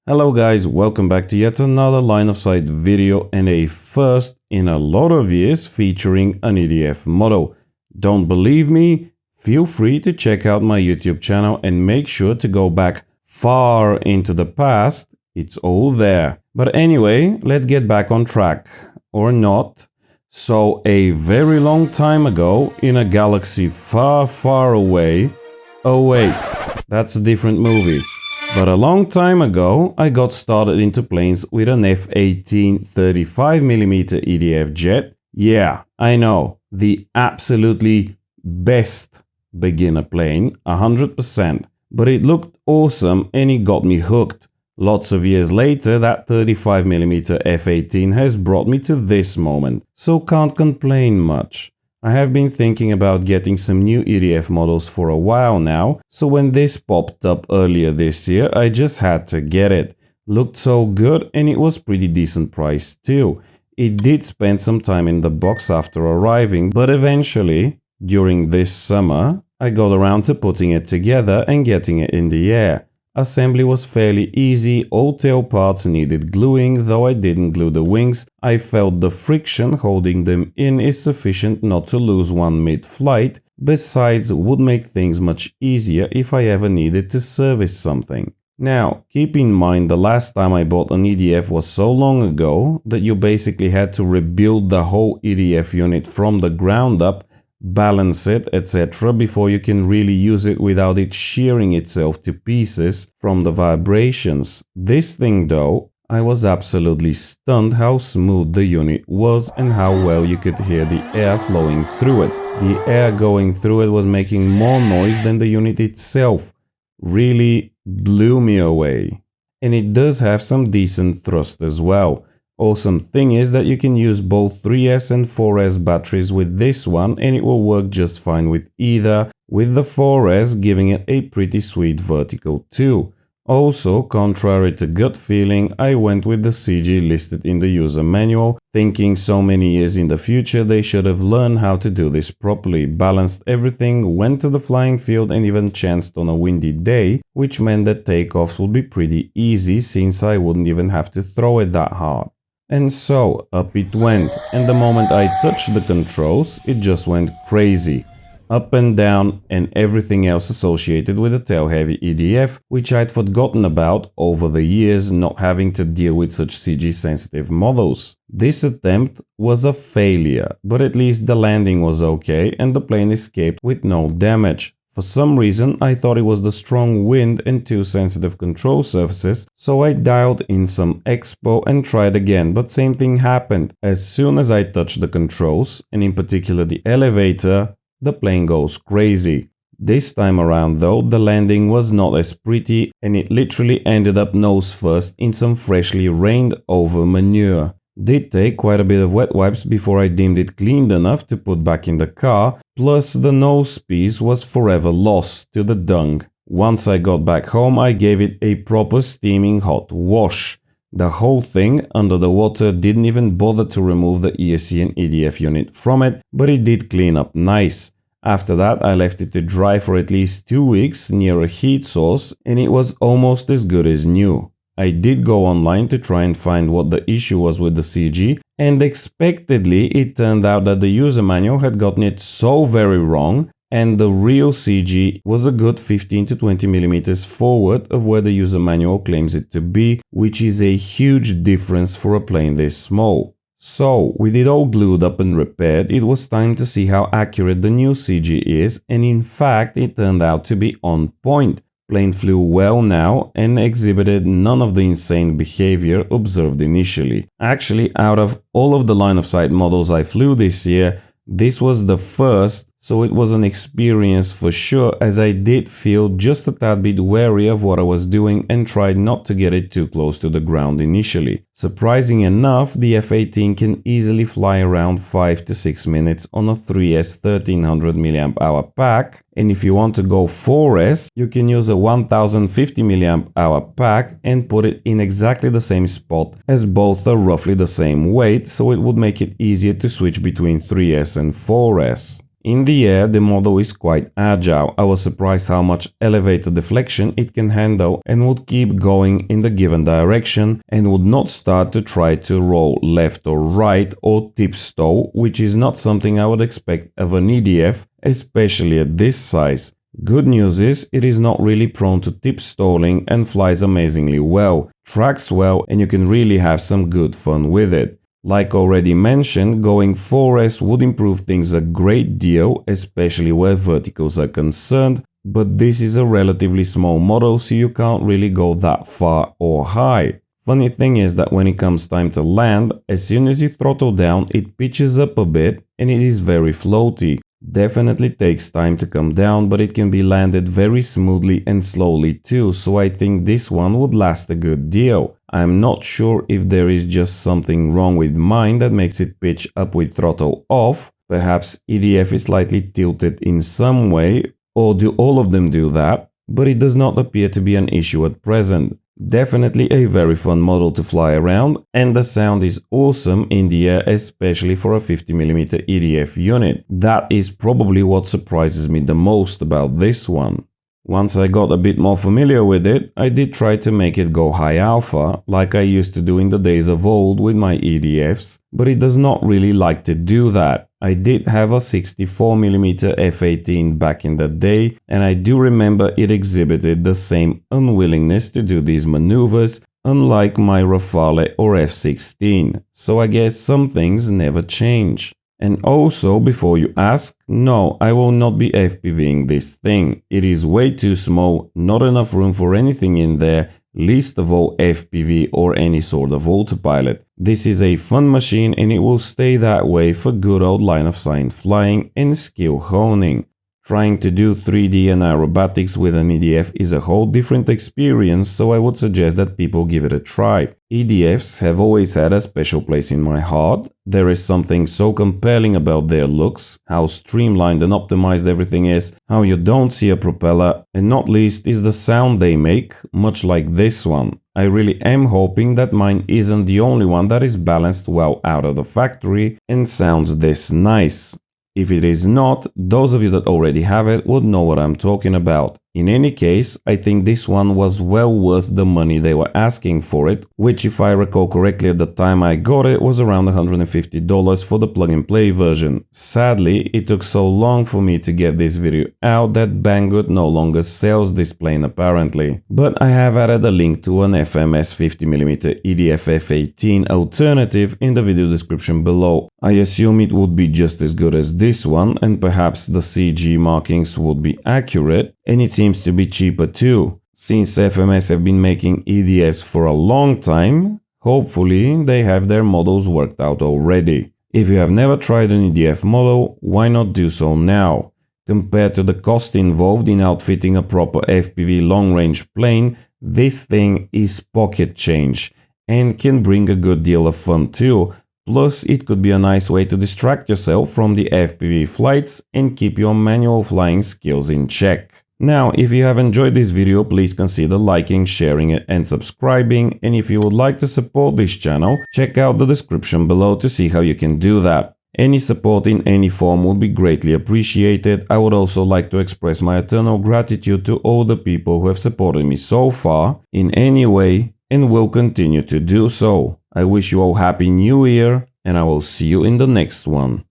Hello guys, welcome back to yet another line of sight video and a first in a lot of years featuring an EDF model. Don't believe me? Feel free to check out my YouTube channel and make sure to go back far into the past, it's all there. But anyway, let's get back on track, or not. So a very long time ago, in a galaxy far, far away... Oh wait, that's a different movie. But a long time ago, I got started into planes with an F-18 35mm EDF jet. Yeah, I know, the absolutely best beginner plane, 100%. But it looked awesome and it got me hooked. Lots of years later, that 35mm F-18 has brought me to this moment, so can't complain much. I have been thinking about getting some new EDF models for a while now, so when this popped up earlier this year, I just had to get it. Looked so good and it was pretty decent price too. It did spend some time in the box after arriving, but eventually, during this summer, I got around to putting it together and getting it in the air. Assembly was fairly easy, all tail parts needed gluing, though I didn't glue the wings. I felt the friction holding them in is sufficient not to lose one mid-flight, besides would make things much easier if I ever needed to service something. Now, keep in mind the last time I bought an EDF was so long ago that you basically had to rebuild the whole EDF unit from the ground up, balance it, etc. before you can really use it without it shearing itself to pieces from the vibrations. This thing though, I was absolutely stunned how smooth the unit was and how well you could hear the air flowing through it. The air going through it was making more noise than the unit itself. Really blew me away. And it does have some decent thrust as well. Awesome thing is that you can use both 3S and 4S batteries with this one and it will work just fine with either, with the 4S giving it a pretty sweet vertical too. Also, contrary to gut feeling, I went with the CG listed in the user manual, thinking so many years in the future they should have learned how to do this properly, balanced everything, went to the flying field and even chanced on a windy day, which meant that takeoffs would be pretty easy since I wouldn't even have to throw it that hard. And so, up it went, and the moment I touched the controls, it just went crazy. Up and down and everything else associated with a tail-heavy EDF, which I'd forgotten about over the years not having to deal with such CG-sensitive models. This attempt was a failure, but at least the landing was okay and the plane escaped with no damage. For some reason, I thought it was the strong wind and too sensitive control surfaces, so I dialed in some expo and tried again, but same thing happened. As soon as I touched the controls, and in particular the elevator, the plane goes crazy. This time around though, the landing was not as pretty and it literally ended up nose first in some freshly rained over manure. Did take quite a bit of wet wipes before I deemed it cleaned enough to put back in the car, plus the nose piece was forever lost to the dung. Once I got back home, I gave it a proper steaming hot wash. The whole thing under the water didn't even bother to remove the ESC and EDF unit from it, but it did clean up nice. After that, I left it to dry for at least 2 weeks near a heat source and it was almost as good as new. I did go online to try and find what the issue was with the CG, and expectedly it turned out that the user manual had gotten it so very wrong and the real CG was a good 15 to 20 millimeters forward of where the user manual claims it to be, which is a huge difference for a plane this small. So, with it all glued up and repaired, it was time to see how accurate the new CG is, and in fact it turned out to be on point. Plane flew well now and exhibited none of the insane behavior observed initially. Actually, out of all of the line-of-sight models I flew this year, this was the first, so it was an experience for sure, as I did feel just a tad bit wary of what I was doing and tried not to get it too close to the ground initially. Surprising enough, the F-18 can easily fly around 5 to 6 minutes on a 3S 1300 mAh pack, and if you want to go 4S, you can use a 1050 mAh pack and put it in exactly the same spot, as both are roughly the same weight, so it would make it easier to switch between 3S and 4S. In the air, the model is quite agile. I was surprised how much elevator deflection it can handle and would keep going in the given direction and would not start to try to roll left or right or tip stall, which is not something I would expect of an EDF, especially at this size. Good news is it is not really prone to tip stalling and flies amazingly well, tracks well, and you can really have some good fun with it. Like already mentioned, going 4S would improve things a great deal, especially where verticals are concerned, but this is a relatively small model, so you can't really go that far or high. Funny thing is that when it comes time to land, as soon as you throttle down, it pitches up a bit and it is very floaty. Definitely takes time to come down, but it can be landed very smoothly and slowly too, so I think this one would last a good deal. I'm not sure if there is just something wrong with mine that makes it pitch up with throttle off. Perhaps EDF is slightly tilted in some way, or do all of them do that? But it does not appear to be an issue at present. Definitely a very fun model to fly around, and the sound is awesome in the air, especially for a 50mm EDF unit. That is probably what surprises me the most about this one. Once I got a bit more familiar with it, I did try to make it go high alpha, like I used to do in the days of old with my EDFs, but it does not really like to do that. I did have a 64mm F-18 back in the day, and I do remember it exhibited the same unwillingness to do these maneuvers, unlike my Rafale or F-16, so I guess some things never change. And also, before you ask, no, I will not be FPVing this thing. It is way too small, not enough room for anything in there, least of all FPV or any sort of autopilot. This is a fun machine and it will stay that way for good old line of sight flying and skill honing. Trying to do 3D and aerobatics with an EDF is a whole different experience, so I would suggest that people give it a try. EDFs have always had a special place in my heart. There is something so compelling about their looks, how streamlined and optimized everything is, how you don't see a propeller, and not least is the sound they make, much like this one. I really am hoping that mine isn't the only one that is balanced well out of the factory and sounds this nice. If it is not, those of you that already have it would know what I'm talking about. In any case, I think this one was well worth the money they were asking for it, which if I recall correctly at the time I got it was around $150 for the plug-and-play version. Sadly, it took so long for me to get this video out that Banggood no longer sells this plane apparently. But I have added a link to an FMS 50mm EDF F-18 alternative in the video description below. I assume it would be just as good as this one, and perhaps the CG markings would be accurate, and it seems to be cheaper too. Since FMS have been making EDFs for a long time, hopefully they have their models worked out already. If you have never tried an EDF model, why not do so now? Compared to the cost involved in outfitting a proper FPV long-range plane, this thing is pocket change and can bring a good deal of fun too. Plus, it could be a nice way to distract yourself from the FPV flights and keep your manual flying skills in check. Now, if you have enjoyed this video, please consider liking, sharing it and subscribing, and if you would like to support this channel, check out the description below to see how you can do that. Any support in any form would be greatly appreciated. I would also like to express my eternal gratitude to all the people who have supported me so far in any way and will continue to do so. I wish you all happy new year, and I will see you in the next one.